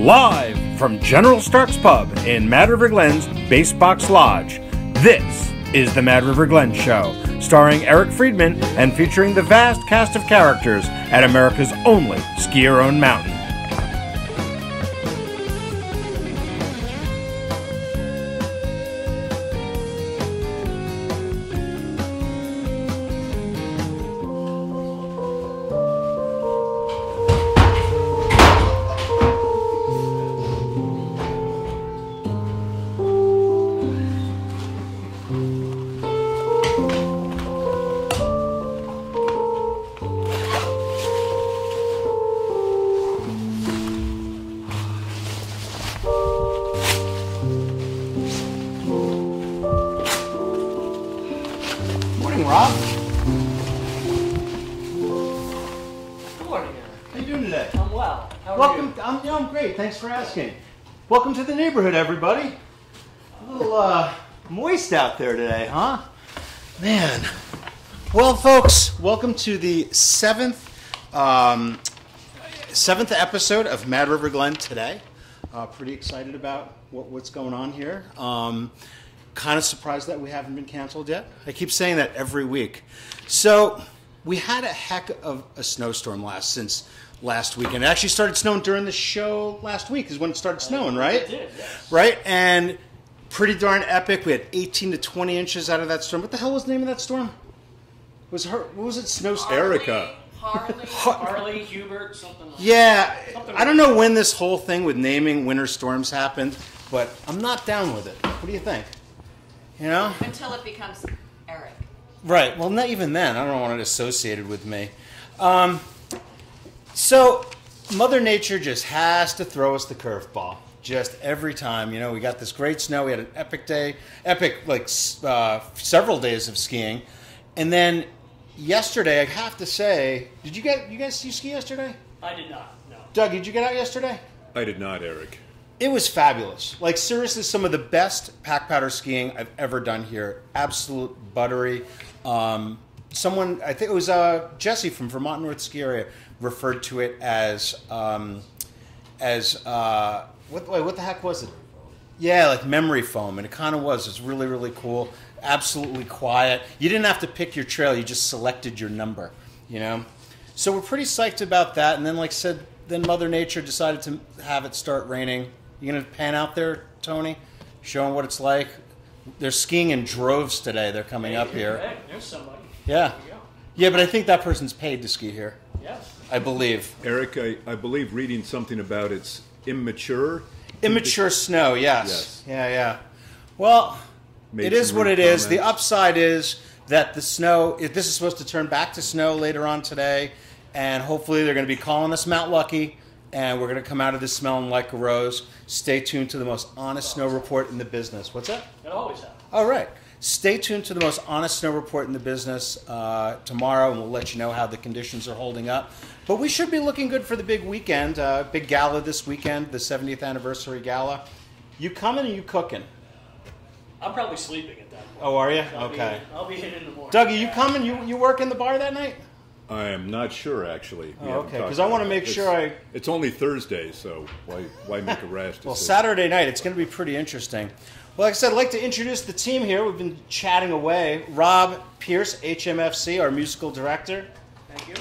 Live from General Stark's Pub in Mad River Glen's Basebox Lodge, this is the Mad River Glen Show, starring Eric Friedman and featuring the vast cast of characters at America's only ski-your-own mountain. Rob? Good morning, Eric. How you doing today? I'm well. How are you? I'm great. Thanks for asking. Welcome to the neighborhood, everybody. A little moist out there today, huh? Man. Well, folks, welcome to the seventh episode of Mad River Glen today. Pretty excited about what's going on here. Kind of surprised that we haven't been canceled yet. I keep saying that every week. So we had a heck of a snowstorm since last week. And it actually started snowing during the show last week is when it started snowing, right? It did, yes. Right? And pretty darn epic. We had 18 to 20 inches out of that storm. What the hell was the name of that storm? What was it? Erica. Harley, Hubert, something like that. Yeah. I don't know when this whole thing with naming winter storms happened, but I'm not down with it. What do you think? You know? Until it becomes Eric. Right. Well, not even then. I don't want it associated with me. So Mother Nature just has to throw us the curveball. Just every time. You know, we got this great snow. We had an epic day. Several days of skiing. And then yesterday, I have to say, did you guys ski yesterday? I did not, no. Doug, did you get out yesterday? I did not, Eric. It was fabulous. Like, seriously, some of the best pack powder skiing I've ever done here. Absolute buttery. Someone, I think it was Jesse from Vermont North Ski Area, referred to it as what the heck was it? Yeah, like memory foam, and it kind of was. It's really, really cool. Absolutely quiet. You didn't have to pick your trail. You just selected your number, you know? So we're pretty psyched about that. And then, like I said, then Mother Nature decided to have it start raining. You going to pan out there, Tony? Show them what it's like? They're skiing in droves today. They're coming up here. Hey, there's somebody. Yeah. Yeah, but I think that person's paid to ski here. Yes. I believe. Eric, I believe reading something about it's immature. Immature snow, yes. Yeah. Well, it is what it is. The upside is that the snow, this is supposed to turn back to snow later on today, and hopefully they're going to be calling us Mount Lucky, and we're going to come out of this smelling like a rose. Stay tuned to the most honest snow report in the business. What's that? It always happens. All right. Stay tuned to the most honest snow report in the business tomorrow, and we'll let you know how the conditions are holding up. But we should be looking good for the big weekend, big gala this weekend, the 70th anniversary gala. You coming or you cooking? I'm probably sleeping at that point. Oh, are you? Okay. I'll be in the morning. Dougie, you coming? You work in the bar that night? I am not sure, actually. Oh, okay, because I want to make sure It's only Thursday, so why make a rash decision? Well, Saturday night, it's going to be pretty interesting. Well, like I said, I'd like to introduce the team here. We've been chatting away. Rob Pierce, HMFC, our musical director. Thank you.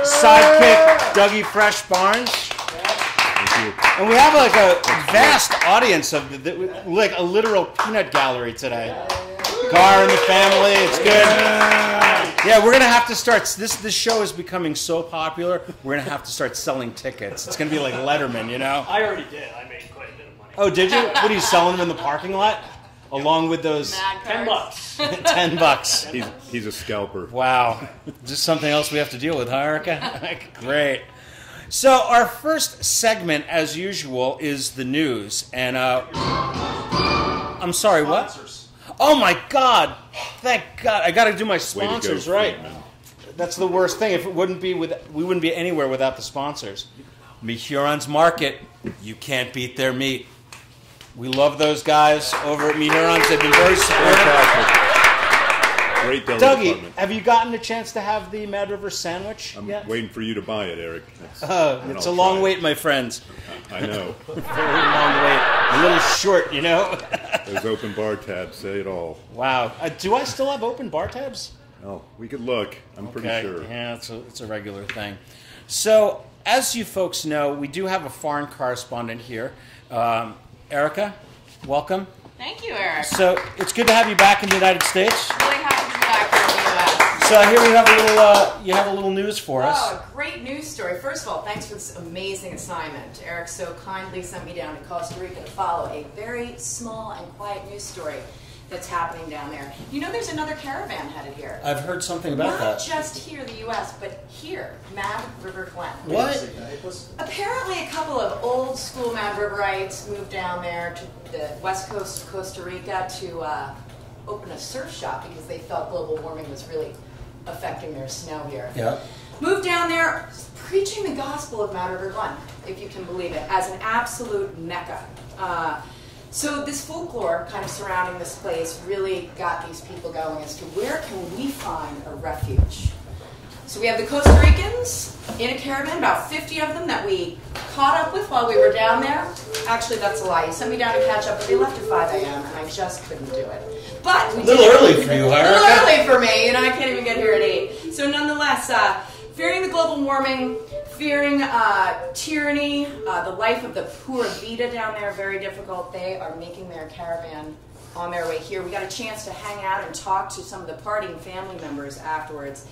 Sidekick, Dougie Fresh Barnes. Thank you. And we have like a vast audience of like a literal peanut gallery today. Gar and the family, it's good. Yeah, we're gonna have to start. This show is becoming so popular. We're gonna have to start selling tickets. It's gonna be like Letterman, you know. I already did. I made quite a bit of money. Oh, did you? What are you selling them in the parking lot, along with those $10. $10. He's a scalper. Wow, just something else we have to deal with, huh, Erica? Great. So our first segment, as usual, is the news, and I'm sorry, what? Oh my God! Thank God! I got to do my sponsors right. That's the worst thing. If it wouldn't be we wouldn't be anywhere without the sponsors. Meat Huron's Market. You can't beat their meat. We love those guys over at Meat Huron's. They've been very supportive. Great deli Dougie, department. have you gotten a chance to have the Mad River sandwich I'm yet? waiting for you to buy it, Eric. It's a long wait, my friends. I know. Very long wait. A little short, you know? Those open bar tabs say it all. Wow. Do I still have open bar tabs? Oh, we could look. I'm pretty sure. Yeah, it's a regular thing. So, as you folks know, we do have a foreign correspondent here. Erica, welcome. Thank you, Eric. So, it's good to have you back in the United States. Really happy to be back here in the U.S. So, I hear you have a little news for us. Oh, a great news story. First of all, thanks for this amazing assignment. Eric so kindly sent me down to Costa Rica to follow a very small and quiet news story that's happening down there. You know there's another caravan headed here. I've heard something about that. Not just here in the U.S., but here, Mad River Glen. What? Apparently a couple of old school Mad Riverites moved down there to the west coast of Costa Rica to open a surf shop because they felt global warming was really affecting their snow here. Yeah. Moved down there preaching the gospel of Mad River Glen, if you can believe it, as an absolute mecca. So this folklore kind of surrounding this place really got these people going as to where can we find a refuge. So we have the Costa Ricans in a caravan, about 50 of them that we caught up with while we were down there. Actually, that's a lie. You sent me down to catch up, but they left at 5 a.m. and I just couldn't do it. But we A little early for you, a Erica. little early for me, and I can't even get here at 8. So nonetheless, fearing the global warming, fearing tyranny, the life of the pura vida down there, very difficult. They are making their caravan on their way here. We got a chance to hang out and talk to some of the partying family members afterwards.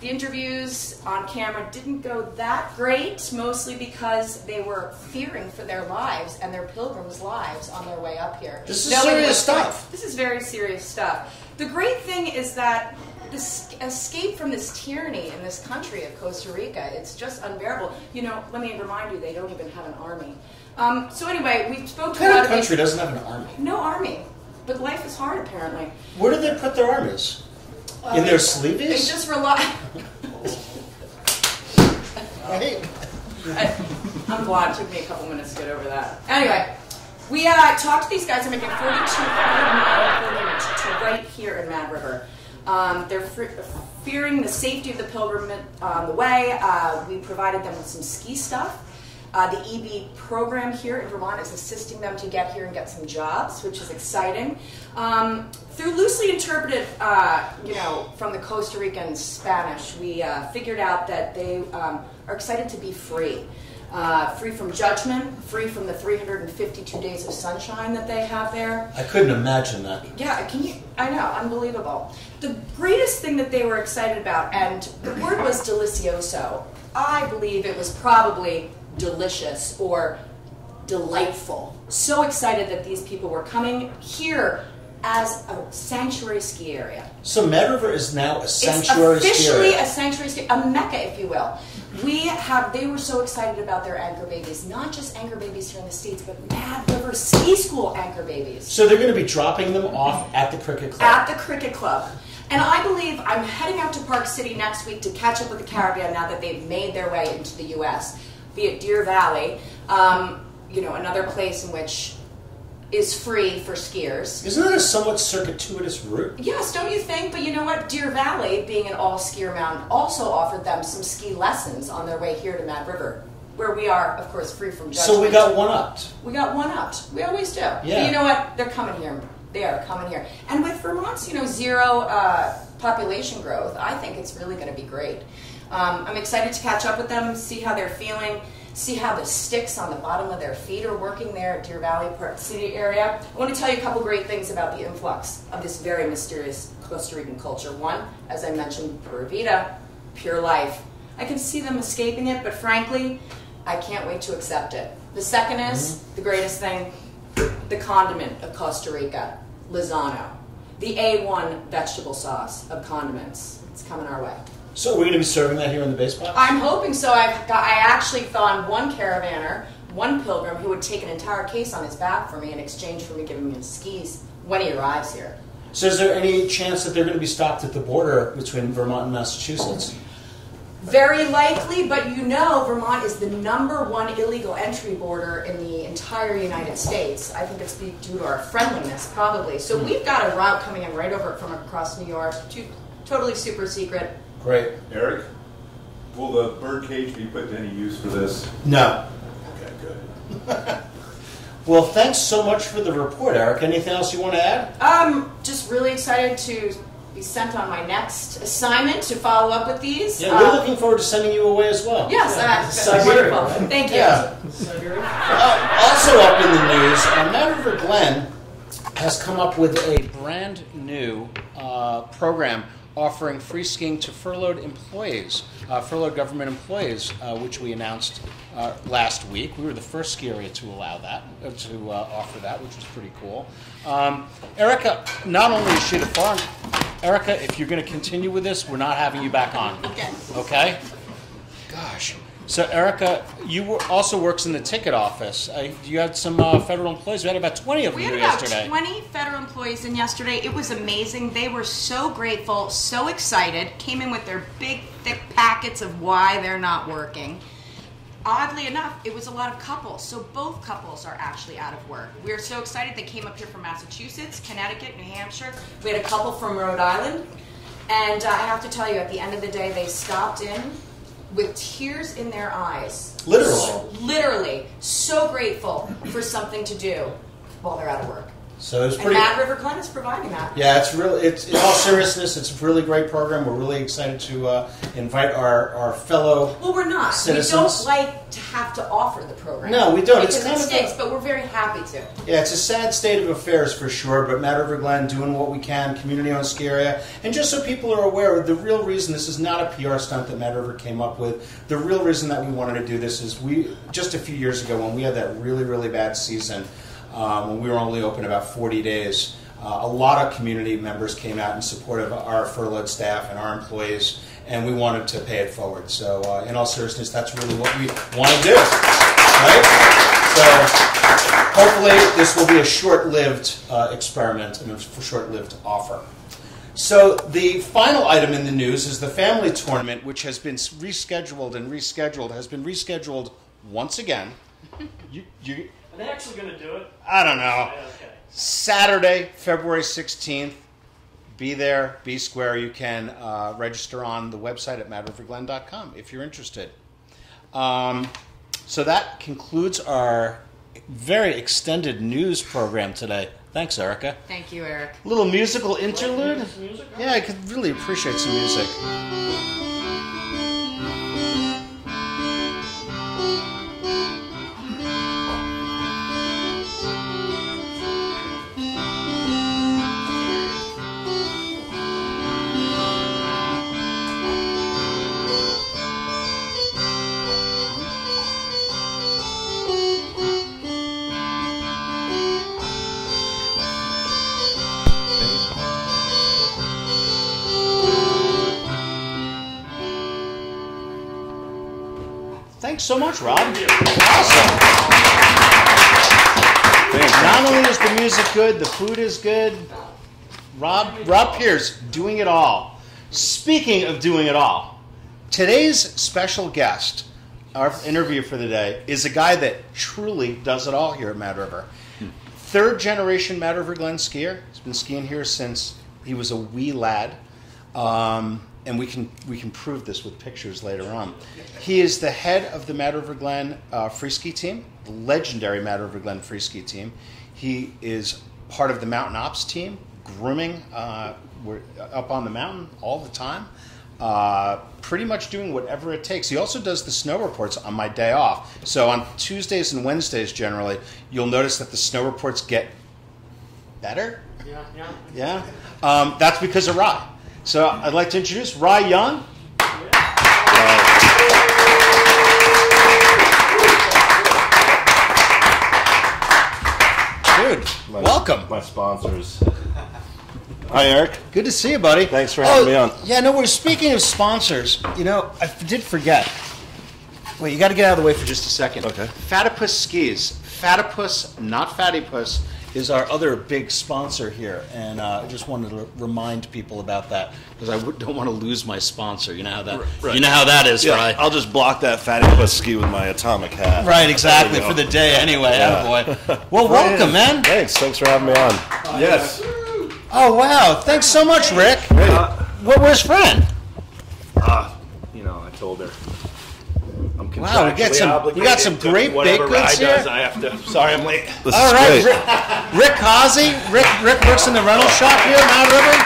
The interviews on camera didn't go that great, mostly because they were fearing for their lives and their pilgrims' lives on their way up here. This is serious stuff. This is very serious stuff. The great thing is that this escape from this tyranny in this country of Costa Rica, it's just unbearable. You know, let me remind you, they don't even have an army. So anyway, we spoke to a lot What of country doesn't have an army? No army, but life is hard apparently. Where do they put their armies? In their sleeves? They just rely. I'm glad it took me a couple minutes to get over that. Anyway, we talked to these guys. They're making 4,200-mile pilgrimage to right here in Mad River. They're fearing the safety of the pilgrimage on the way. We provided them with some ski stuff. The EB program here in Vermont is assisting them to get here and get some jobs, which is exciting. Through loosely interpreted, from the Costa Rican Spanish, we figured out that they are excited to be free. Free from judgment, free from the 352 days of sunshine that they have there. I couldn't imagine that. Yeah, can you? I know, unbelievable. The greatest thing that they were excited about, and the word was delicioso. I believe it was probably delicious or delightful. So excited that these people were coming here as a sanctuary ski area. So Mad River is now a sanctuary ski It's officially area. a sanctuary ski, a mecca, if you will. They were so excited about their anchor babies, not just anchor babies here in the States, but Mad River Ski School anchor babies. So they're going to be dropping them off at the cricket club. At the cricket club. And I believe I'm heading out to Park City next week to catch up with the caravan now that they've made their way into the U.S., be it Deer Valley, another place in which is free for skiers. Isn't that a somewhat circuitous route? Yes, don't you think? But you know what? Deer Valley, being an all-skier mountain, also offered them some ski lessons on their way here to Mad River, where we are, of course, free from judgment. So we got one-upped. We got one-upped. We always do. Yeah. But you know what? They're coming here. They are coming here. And with Vermont's, zero population growth, I think it's really going to be great. I'm excited to catch up with them, see how they're feeling, see how the sticks on the bottom of their feet are working there at Deer Valley, Park City area. I want to tell you a couple great things about the influx of this very mysterious Costa Rican culture. One, as I mentioned, pura vida, pure life. I can see them escaping it, but frankly, I can't wait to accept it. The second is, the greatest thing, the condiment of Costa Rica, Lozano. The A1 vegetable sauce of condiments. It's coming our way. So we're going to be serving that here in the base box? I'm hoping so. I actually found one caravaner, one pilgrim, who would take an entire case on his back for me in exchange for me giving him skis when he arrives here. So is there any chance that they're going to be stopped at the border between Vermont and Massachusetts? Very likely, but Vermont is the #1 illegal entry border in the entire United States. I think it's due to our friendliness, probably. So we've got a route coming in right over from across New York, totally super secret. Great. Eric, will the bird cage be put to any use for this? No. Okay, good. Well, thanks so much for the report, Eric. Anything else you want to add? Just really excited to be sent on my next assignment to follow up with these. Yeah, we're looking forward to sending you away as well. Yes, Siberia, wonderful. right? Thank you. Yeah. Also up in the news, Mad River Glen has come up with a brand new program offering free skiing to furloughed employees, furloughed government employees, which we announced last week. We were the first ski area to allow that, to offer that, which was pretty cool. Erica, not only is she the foreign, Erica, if you're going to continue with this, we're not having you back on. Okay. Okay? Gosh. So, Erica, you also works in the ticket office. You had some federal employees. We had about 20 of them We had yesterday. about 20 federal employees in yesterday. It was amazing. They were so grateful, so excited, came in with their big, thick packets of why they're not working. Oddly enough, it was a lot of couples, so both couples are actually out of work. We're so excited. They came up here from Massachusetts, Connecticut, New Hampshire. We had a couple from Rhode Island. And I have to tell you, at the end of the day, they stopped in with tears in their eyes. Literally. So grateful for something to do while they're out of work. So it's And Mad River Glen is providing that. Yeah, it's really. It's in all seriousness, it's a really great program. We're really excited to invite our fellow. Well, we're not. Citizens. We don't like to have to offer the program. No, we don't. Because It's kind it of stinks, but we're very happy to. Yeah, it's a sad state of affairs for sure. But Mad River Glen doing what we can, community-owned ski area, and just so people are aware, the real reason this is not a PR stunt that Mad River came up with. The real reason that we wanted to do this is just a few years ago when we had that really, really bad season. When we were only open about 40 days, a lot of community members came out in support of our furloughed staff and our employees, and we wanted to pay it forward. So in all seriousness, that's really what we want to do, right? So hopefully this will be a short-lived experiment and a short-lived offer. So the final item in the news is the family tournament, which has been rescheduled and rescheduled, has been rescheduled once again. Are they actually going to do it? I don't know. Yeah, okay. Saturday, February 16th. Be there, be square. You can register on the website at madriverglen.com if you're interested. So that concludes our very extended news program today. Thanks, Erica. Thank you, Eric. Little musical interlude? Music? Yeah, I could really appreciate some music. Thanks so much, Rob. Awesome. Not only is the music good, the food is good. Rob Pierce, doing it all. Speaking of doing it all, today's special guest, our interview for the day, is a guy that truly does it all here at Mad River. Third generation Mad River Glen skier. He's been skiing here since he was a wee lad. And we can prove this with pictures later on. He is the head of the Mad River Glen Freeski Team, the legendary Mad River Glen Freeski Team. He is part of the Mountain Ops team, grooming. We're up on the mountain all the time, pretty much doing whatever it takes. He also does the snow reports on my day off. So on Tuesdays and Wednesdays, generally, you'll notice that the snow reports get better. Yeah. That's because of Rye. So I'd like to introduce Rye Young. Dude, welcome. My sponsors. Hi, Eric. Good to see you, buddy. Thanks for having me on. Yeah, no, we're speaking of sponsors. You know, I did forget. Wait, you got to get out of the way for just a second. Okay. Fatipus Skis. Fatipus, not Fattypus, is our other big sponsor here, and I just wanted to remind people about that because I don't want to lose my sponsor. You know how that. Right. You know how that is, Yeah, right? I'll just block that fatty puss ski with my atomic hat. Right, exactly, There you for go. the day anyway, Yeah. attaboy. Well, welcome, man. Thanks for having me on. Yes. Oh, wow. Thanks so much, Rick. Where's Fran? I told her. I'm Wow, we got some great baked goods here. I have to. Sorry, I'm late. This All is right, great. Rick Causey. Rick works in the rental shop here, Mad River.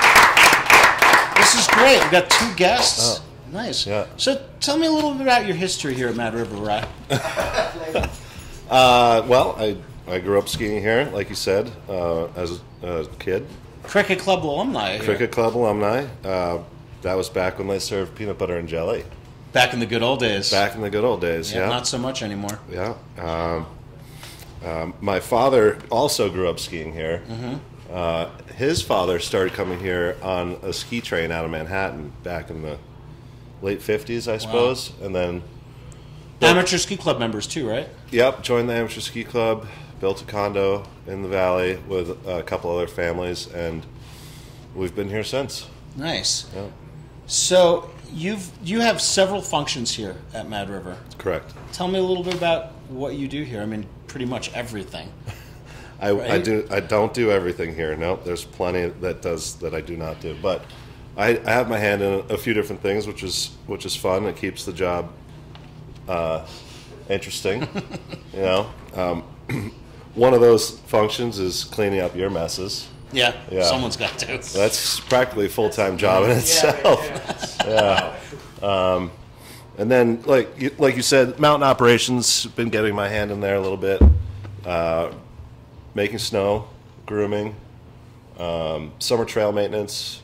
This is great. We got 2 guests. Oh. Nice. Yeah. So tell me a little bit about your history here at Mad River, Rye. Well, I grew up skiing here, like you said, as a kid. Cricket Club alumni. Here. Cricket Club alumni. That was back when they served peanut butter and jelly. Back in the good old days. Back in the good old days, yeah. Not so much anymore. Yeah. My father also grew up skiing here. His father started coming here on a ski train out of Manhattan back in the late 50s, I suppose. Wow. And then... Amateur ski club members too, right? Yep, joined the amateur ski club, built a condo in the valley with a couple other families, and we've been here since. Nice. Yeah. So you have several functions here at Mad River. Correct. Tell me a little bit about what you do here. I mean, pretty much everything. I don't do everything here. No, there's plenty that I do not do. But I have my hand in a few different things, which is fun. It keeps the job interesting. One of those functions is cleaning up your messes. Yeah. Someone's got to. That's practically a full-time job in itself. Yeah. And then, like you said, mountain operations. Been getting my hand in there a little bit. Making snow, grooming, summer trail maintenance,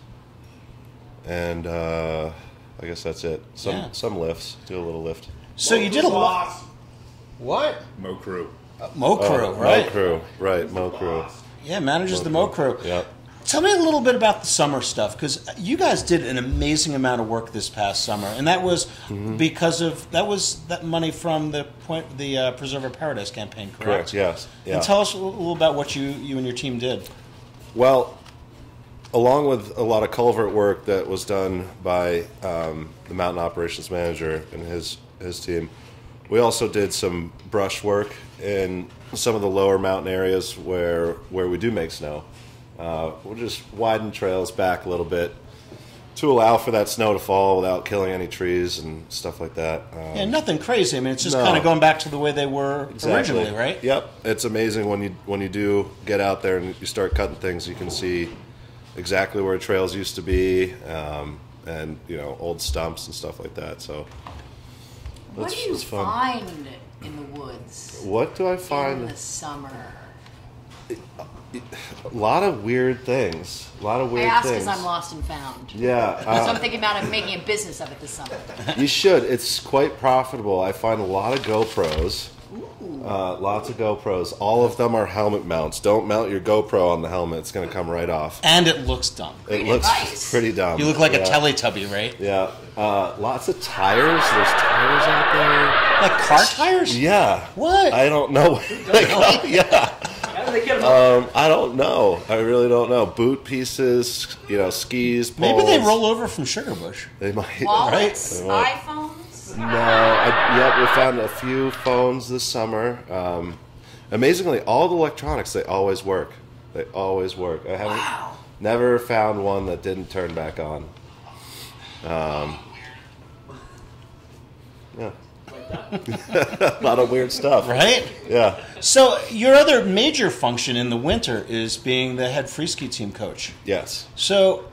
and I guess that's it. Some lifts. Do a little lift. So you did a lot. What? Mo Crew. Mo Crew, right? Mo Crew, right? Mo Crew. Yeah, manages the Mo Crew. Yeah. Tell me a little bit about the summer stuff, because you guys did an amazing amount of work this past summer, and that was because of that money from the Preserve Our Paradise campaign, correct? Correct. Yes. Yeah. And tell us a little about what you and your team did. Well, along with a lot of culvert work that was done by the mountain operations manager and his team, we also did some brush work in some of the lower mountain areas where we do make snow. We'll just widen trails back a little bit to allow for that snow to fall without killing any trees and stuff like that. Yeah, nothing crazy. I mean, it's just kind of going back to the way they were originally, right? Yep. It's amazing when you do get out there and you start cutting things, you can see exactly where trails used to be, and old stumps and stuff like that. So what do you find in the woods? What do I find in the summer? A lot of weird things. I ask because I'm lost and found. Yeah. So I'm thinking about making a business of it this summer. You should. It's quite profitable. I find a lot of GoPros. Lots of GoPros. All of them are helmet mounts. Don't mount your GoPro on the helmet. It's going to come right off. And it looks dumb. It looks pretty dumb. You look like a Teletubby, right? Yeah. Lots of tires. There's tires out there. Like car tires? Yeah. What? I don't know. Yeah. I don't know. I really don't know. Boot pieces, skis, poles. Maybe they roll over from Sugarbush. They might. Wallets, right? iPhones. No. We found a few phones this summer. Amazingly, all the electronics, they always work. They always work. I haven't never found one that didn't turn back on. Yeah. A lot of weird stuff. Right? Yeah. So your other major function in the winter is being the head Freeski Team coach. Yes. So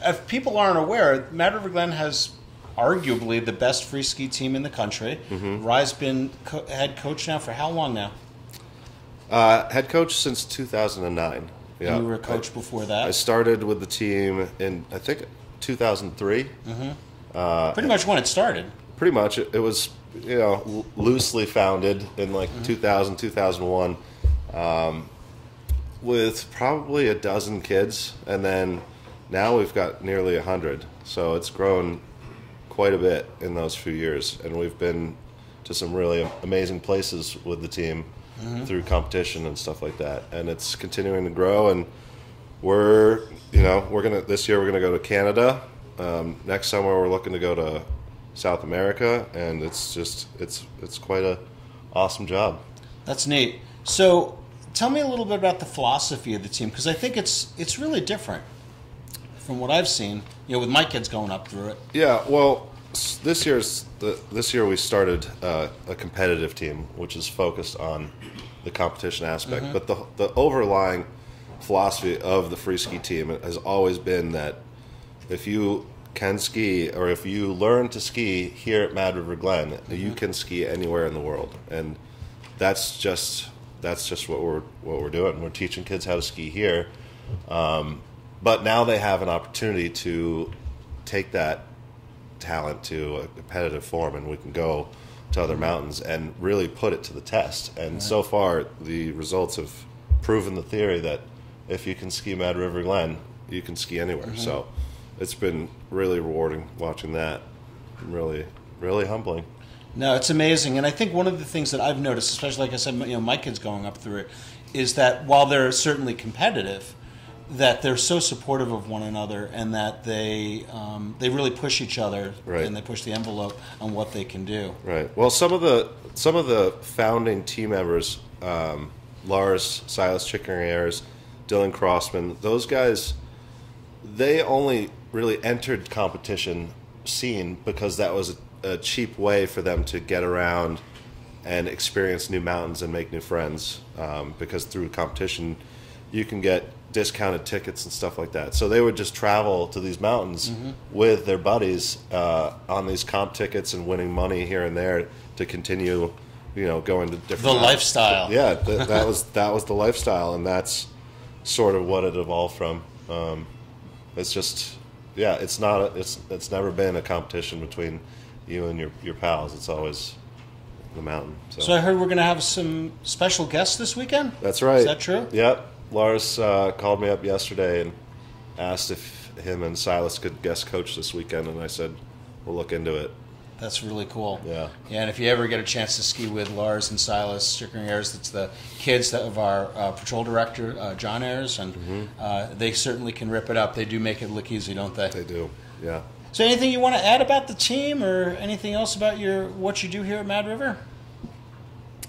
if people aren't aware, Mad River Glen has arguably the best Freeski team in the country. Rye's been head coach now for how long now? Head coach since 2009. Yeah. And you were a coach before that? I started with the team in, I think, 2003. Pretty much when it started. Pretty much. It was, loosely founded in 2000, 2001, with probably a dozen kids. And then now we've got nearly 100. So it's grown quite a bit in those few years. And we've been to some really amazing places with the team through competition and stuff like that. And it's continuing to grow. And this year we're gonna go to Canada. Next summer we're looking to go to South America, and it's quite a awesome job. That's neat. So tell me a little bit about the philosophy of the team, because I think it's really different from what I've seen, with my kids going up through it. Yeah, well, this year we started a competitive team, which is focused on the competition aspect. But the overlying philosophy of the Freeski Team has always been that if you can ski, or if you learn to ski here at Mad River Glen, you can ski anywhere in the world, and that's just what we're doing. We're teaching kids how to ski here, but now they have an opportunity to take that talent to a competitive form, and we can go to other mountains and really put it to the test. And so far, the results have proven the theory that if you can ski Mad River Glen, you can ski anywhere. So it's been really rewarding watching that. Really, really humbling. No, it's amazing. And I think one of the things that I've noticed, especially like I said, my kids going up through it, is that while they're certainly competitive, that they're so supportive of one another, and that they really push each other, and they push the envelope on what they can do. Right. Well, some of the founding team members, Lars, Silas Chickering-Ayers, Dylan Crossman, those guys, they only really entered competition scene because that was a cheap way for them to get around and experience new mountains and make new friends, because through competition you can get discounted tickets and stuff like that. So they would just travel to these mountains with their buddies on these comp tickets and winning money here and there to continue, going to different mountains. Lifestyle. Yeah, that was the lifestyle, and that's sort of what it evolved from. It's just, it's never been a competition between you and your pals. It's always the mountain. So I heard we're going to have some special guests this weekend? That's right. Is that true? Yep. Lars called me up yesterday and asked if him and Silas could guest coach this weekend, and I said, we'll look into it. That's really cool. Yeah. And if you ever get a chance to ski with Lars and Silas Chickering-Ayers, it's the kids of our patrol director, John Ayers, and they certainly can rip it up. They do make it look easy, don't they? They do, yeah. So anything you want to add about the team, or anything else about what you do here at Mad River?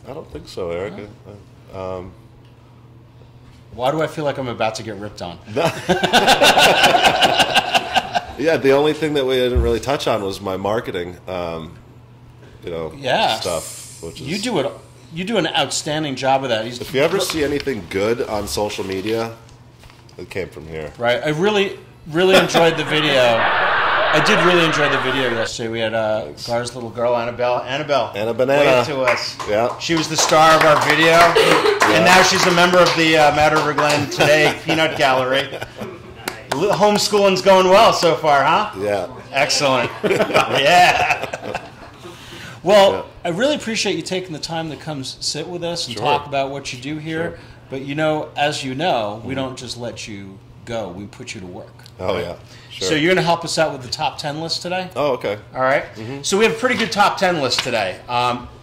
I don't think so, Eric. Why do I feel like I'm about to get ripped on? Yeah, the only thing that we didn't really touch on was my marketing, stuff. Which is, you do an outstanding job of that. If you ever see anything good on social media, it came from here. Right. I really, really enjoyed the video. I did really enjoy the video yesterday. We had Gar's little girl, Annabelle. Anna Banana. Wave to us. Yeah. She was the star of our video, and now she's a member of the Mad River Glen Today Peanut Gallery. Homeschooling's going well so far, huh? Yeah. Excellent. Yeah. Well, I really appreciate you taking the time to come sit with us and talk about what you do here. But as you know, we don't just let you go. We put you to work. Oh, yeah. Sure. So you're going to help us out with the top 10 list today? Oh, okay. All right. So we have a pretty good top 10 list today.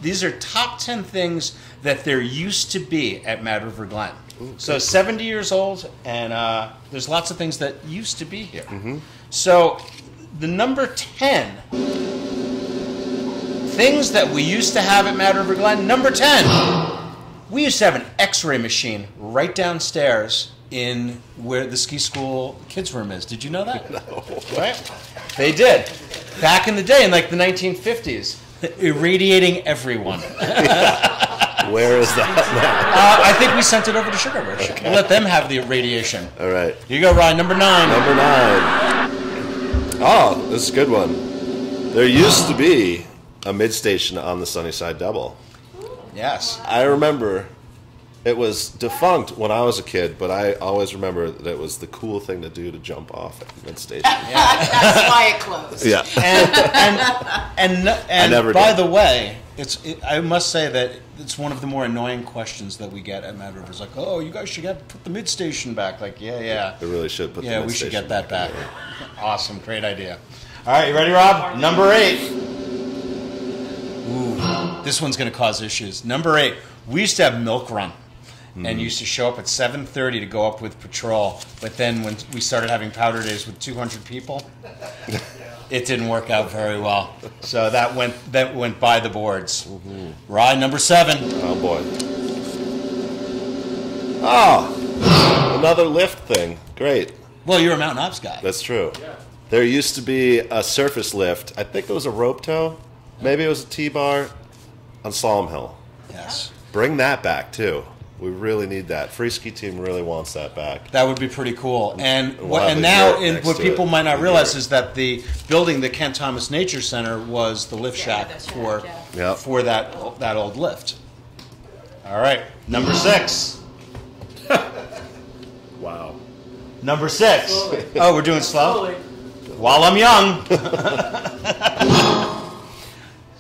These are top 10 things that there used to be at Mad River Glen. So 70 years old, and there's lots of things that used to be here. So the number 10 things that we used to have at Mad River Glen. Number 10, we used to have an X-ray machine right downstairs in where the ski school kids' room is. Did you know that? No. Right? They did. Back in the day, in like the 1950s, irradiating everyone. Where is that now? I think we sent it over to Sugar Rush. We'll let them have the radiation. All right. Here you go, Ryan. Number 9. Number 9. Oh, this is a good one. There used to be a mid-station on the Sunnyside Double. Yes. I remember it was defunct when I was a kid, but I always remember that it was the cool thing to do to jump off at mid-station. Yeah. That's why it closed. Yeah. And by the way, I must say that it's one of the more annoying questions that we get at Mad River. It's like, oh, you guys should put the mid-station back. Like, yeah. They really should put the mid-station back. Yeah, we should get that back. Awesome. Great idea. All right, you ready, Rob? Number 8. Ooh, this one's going to cause issues. Number 8. We used to have Milk Run. And used to show up at 7:30 to go up with patrol. But then when we started having powder days with 200 people, it didn't work out very well. So that went by the boards. Ride number 7. Oh boy. Oh, another lift thing. Great. Well, you're a Mountain Ops guy. That's true. There used to be a surface lift. I think it was a rope tow. Maybe it was a T-bar on Solemn Hill. Yes. Bring that back, too. We really need that. Freeski Team really wants that back. That would be pretty cool. And We'll have and a now, yurt next what to people it might not in realize here. is that the building, the Kent Thomas Nature Center, was the lift shack for Yep. for that old lift. All right, number 6. Wow. Number 6. Oh, we're doing slow? Slowly. While I'm young.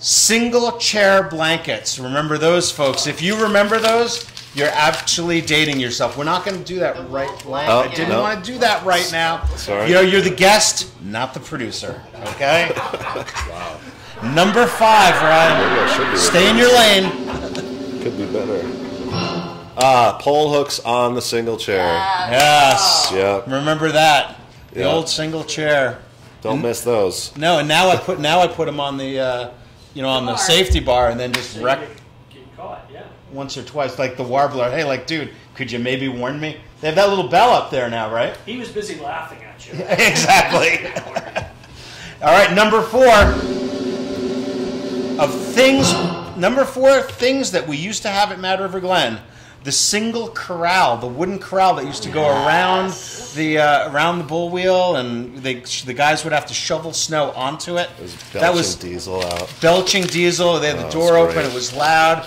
Single chair blankets. Remember those, folks. If you remember those, you're actually dating yourself. We're not going to do that right now. Oh, I didn't no. want to do that right now. Sorry. You know, you're the guest, not the producer. Okay? Wow. Number 5, Maybe I should Ryan. be Stay in your lane. Could be better. Pole hooks on the single chair. Yes. Yep. Remember that. The Yeah. old single chair. Don't miss those. No, and now I put them on the on the safety bar, and then just wreck Get caught, yeah. once or twice, like the warbler. Hey, like, dude, could you maybe warn me? They have that little bell up there now, right? He was busy laughing at you. Exactly. All right, number 4 things that we used to have at Mad River Glen. The single corral, the wooden corral that used to go around the bull wheel, and the guys would have to shovel snow onto it. That was diesel out. Belching diesel. They had the Oh, door that's open. great. It was loud.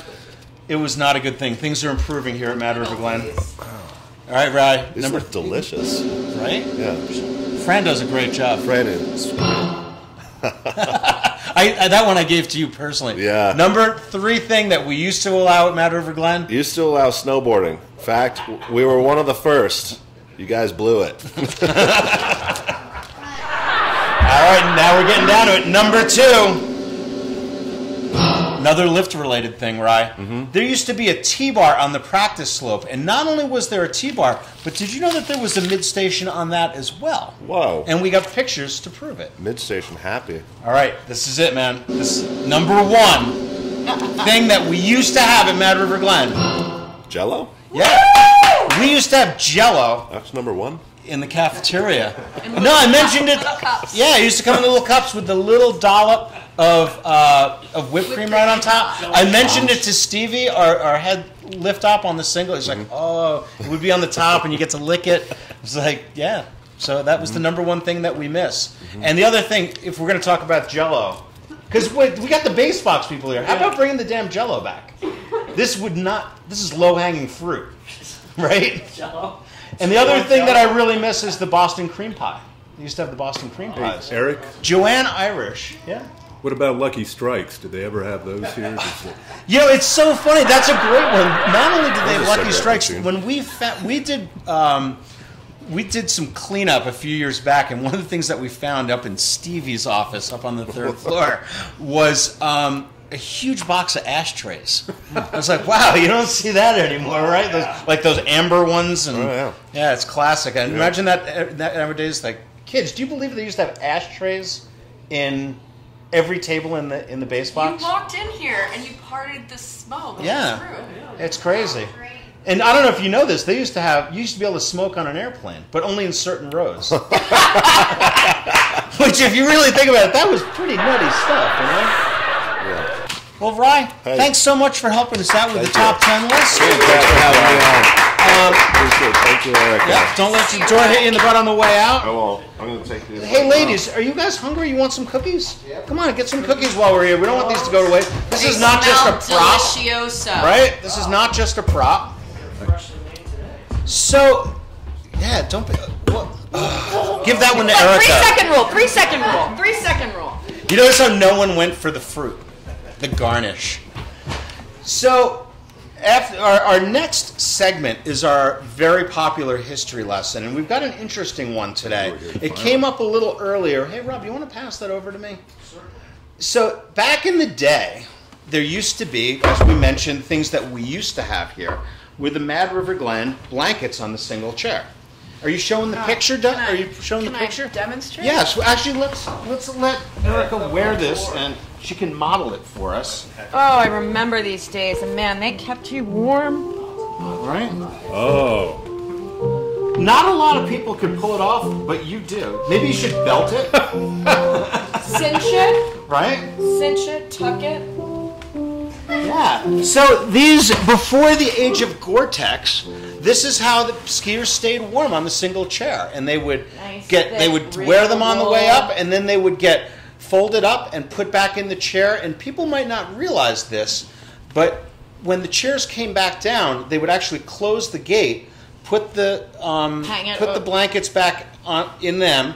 It was not a good thing. Things are improving here at Mad River Glen. All right, Rye. These look delicious. Right? Yeah. Fran does a great job. Fran is. That one I gave to you personally. Yeah. Number 3 thing that we used to allow at Mad River Glen. Used to allow snowboarding. In fact, we were one of the first. You guys blew it. All right, now we're getting down to it. Number 2. Another lift-related thing, Rye. Mm-hmm. There used to be a T-bar on the practice slope, and not only was there a T-bar, but did you know that there was a mid-station on that as well? Whoa. And we got pictures to prove it. Mid-station happy. All right, this is it, man. This is number 1 thing that we used to have at Mad River Glen. Jell-O? Yeah. We used to have Jell-O That's number 1. in the cafeteria. No, I mentioned it. cups. Yeah, it used to come in little cups with the little dollop of whipped cream right on top. I mentioned it to Stevie, our head lift up on the single. He's like, oh, it would be on the top and you get to lick it. It's like, yeah. So that was the number 1 thing that we miss. And the other thing, if we're going to talk about Jell-O, because we got the base box people here. How about bringing the damn Jell-O back? This is low-hanging fruit, right? Jello. And the other thing that I really miss is the Boston cream pie. We used to have the Boston cream pies. Eric, Joanne Irish. Yeah. what about Lucky Strikes? Did they ever have those here? You know, it's so funny. That's a great one. Not only did they have Those are Lucky so Strikes, great. when we did some cleanup a few years back, and one of the things that we found up in Stevie's office up on the 3rd floor was a huge box of ashtrays. I was like, wow, you don't see that anymore, right? Those amber ones. And, Oh, yeah. Yeah, it's classic. And imagine that nowadays. Like, kids, do you believe they used to have ashtrays in every table in the base box? You walked in here and you parted the smoke. Yeah. It's true. It's crazy. And I don't know if you know this, you used to be able to smoke on an airplane, but only in certain rows. Which, if you really think about it, that was pretty nutty stuff, you know? Yeah. Well, Ryan, Hey. thanks so much for helping us out with the Thank top 10 list. Thanks for having me on. Appreciate it. Thank you, Eric. Yeah, don't let your door hit you in the butt on the way out. I won't. I'm going to take these. Hey, ladies, are you guys hungry? You want some cookies? Come on, get some cookies while we're here. We don't want these to go to waste. This is not just a prop, Delicioso. right? This is not just a prop. So, yeah, don't be. Give that one to Erica. 3-second rule. 3-second rule. 3-second rule. You notice how no one went for the fruit, the garnish. So, after our next segment is our very popular history lesson, and we've got an interesting one today. It came up a little earlier. Hey, Rob, you want to pass that over to me? So, back in the day, there used to be, as we mentioned, things that we used to have here, with the Mad River Glen blankets on the single chair. Are you showing the picture? Are you showing the picture? Can I demonstrate? Yes. Well, actually, let's let Erica wear this, and she can model it for us. Oh, I remember these days, and man, they kept you warm. All right. Oh. Not a lot of people can pull it off, but you do. Maybe you should belt it. Cinch it. Right? Cinch it, tuck it. Yeah. So these, before the age of Gore-Tex, this is how the skiers stayed warm on the single chair, and they would wear them on the way up, and then they would get folded up and put back in the chair. And people might not realize this, but when the chairs came back down, they would actually close the gate, put the blankets back in them,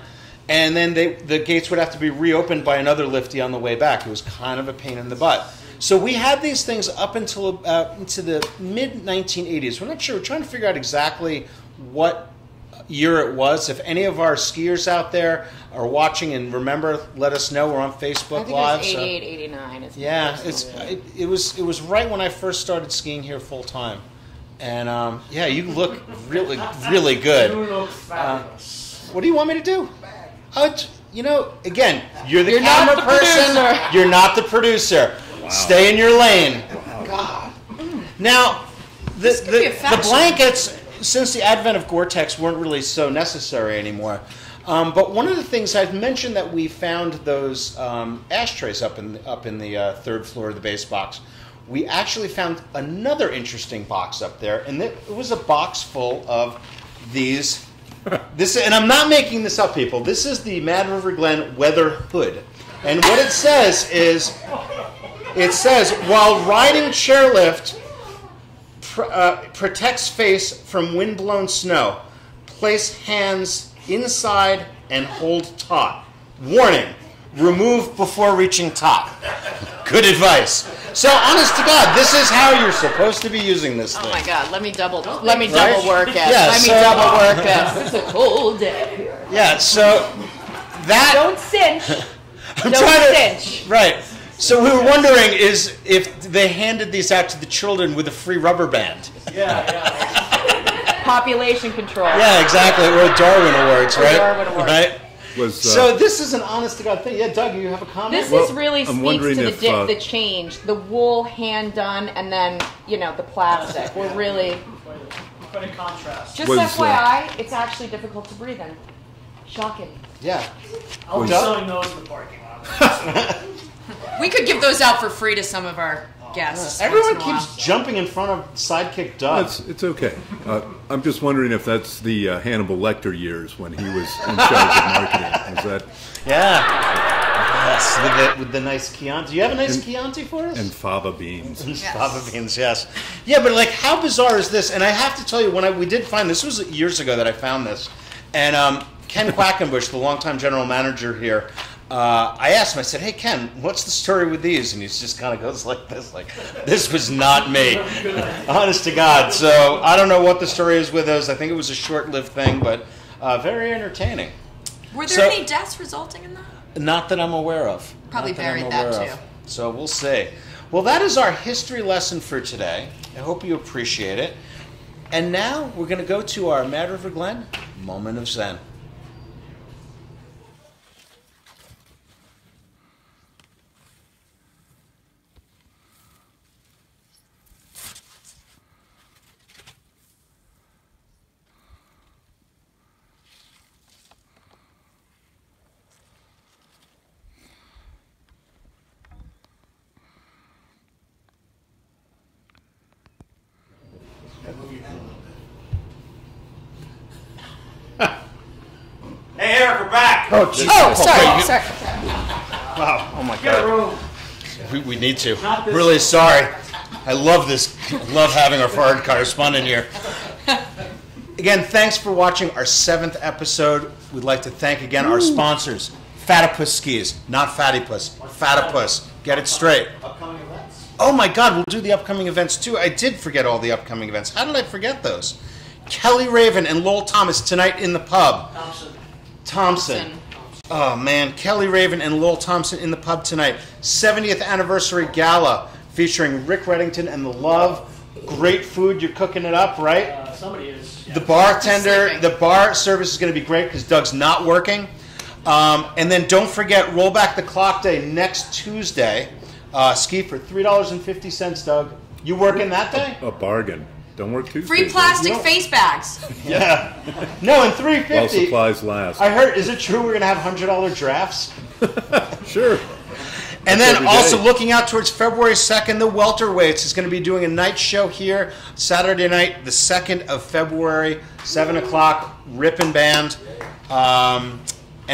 and then the gates would have to be reopened by another lifty on the way back. It was kind of a pain in the butt. So we had these things up until into the mid-1980s. We're not sure. We're trying to figure out exactly what year it was. If any of our skiers out there are watching and remember, let us know. We're on Facebook Live. I think it was 88, 89. Yeah, it was right when I first started skiing here full time. And yeah, you look really, really good. You look fabulous. What do you want me to do? Again, you're the camera person. You're not the producer. Wow. Stay in your lane. Wow. God. Now, the blankets, since the advent of Gore-Tex, weren't really so necessary anymore. But one of the things I've mentioned that we found those ashtrays up in the third floor of the base box. We actually found another interesting box up there, and it was a box full of these. And I'm not making this up, people. This is the Mad River Glen weather hood, and what it says is, while riding chairlift protects face from wind-blown snow, place hands inside and hold taut. Warning: remove before reaching top. Good advice. So, honest to God, this is how you're supposed to be using this thing. Oh my God! Let me double work it. Yeah, double work this. It's a cold day. Yeah. So that. Don't cinch. Cinch. Right. So we were wondering if they handed these out to the children with a free rubber band. Yeah. Population control. Yeah, exactly. Or Darwin Awards, right? Darwin Awards. Right. So this is an honest to God thing. Yeah, Doug, you have a comment? This really speaks to the change. The wool hand done, and then the plastic. We're really quite a contrast. Just FYI, it's actually difficult to breathe in. Shocking. Yeah. I'll be selling those in the parking lot. We could give those out for free to some of our guests. Everyone keeps jumping in front of Sidekick Doug. It's okay. I'm just wondering if that's the Hannibal Lecter years when he was in charge of marketing. Is that? Yeah. Yes, with the nice Chianti. Do you have a nice Chianti for us? And fava beans. Fava beans, yes. Yeah, but how bizarre is this? And I have to tell you, we did find this was years ago that I found this, and Ken Quackenbush, the longtime general manager here. I asked him, I said, "Hey, Ken, what's the story with these?" And he just kind of goes like this, this was not me. Honest to God. So I don't know what the story is with those. I think it was a short-lived thing, but very entertaining. Were there any deaths resulting in that? Not that I'm aware of. Probably buried that too. So we'll see. Well, that is our history lesson for today. I hope you appreciate it. And now we're going to go to our Mad River Glen Moment of Zen. Hey, Eric, we're back. Oh, geez. Sorry. Wow. Oh, my God. We need to. Really sorry. I love this. Love having our foreign correspondent here. Again, thanks for watching our 7th episode. We'd like to thank again our sponsors, Fatipus Skis, not Fattypus, Fatipus. Get it straight. Upcoming events. Oh my God, we'll do the upcoming events too. I did forget all the upcoming events. How did I forget those? Kelly Raven and Lowell Thomas tonight in the pub. Thompson. Oh man, Kelly Raven and Lowell Thompson in the pub tonight. 70th anniversary gala featuring Rick Reddington and The Love. Great food. You're cooking it up, right? Somebody is. Yeah. The bartender, the bar service is going to be great because Doug's not working. And then don't forget, Roll Back the Clock Day next Tuesday. Ski for $3.50, Doug. You working that day? A bargain. Don't work Tuesdays. Free plastic face bags. Yeah. No, and $3.50. While supplies last. I heard. Is it true we're gonna have $100 drafts? Sure. And That's then every also day. looking out towards February 2nd, the welterweights is going to be doing a night show here Saturday night, the 2nd of February, 7 o'clock, Rippin' Band. And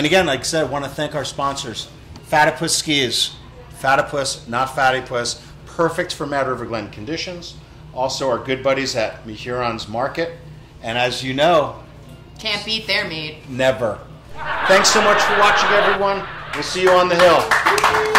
again, like I said, I want to thank our sponsors. Fatipus Skis. Fatipus, not Fattypus. Perfect for Mad River Glen conditions. Also our good buddies at Mehuron's Market. And as you know, Can't beat their meat. never. Thanks so much for watching, everyone. We'll see you on the hill.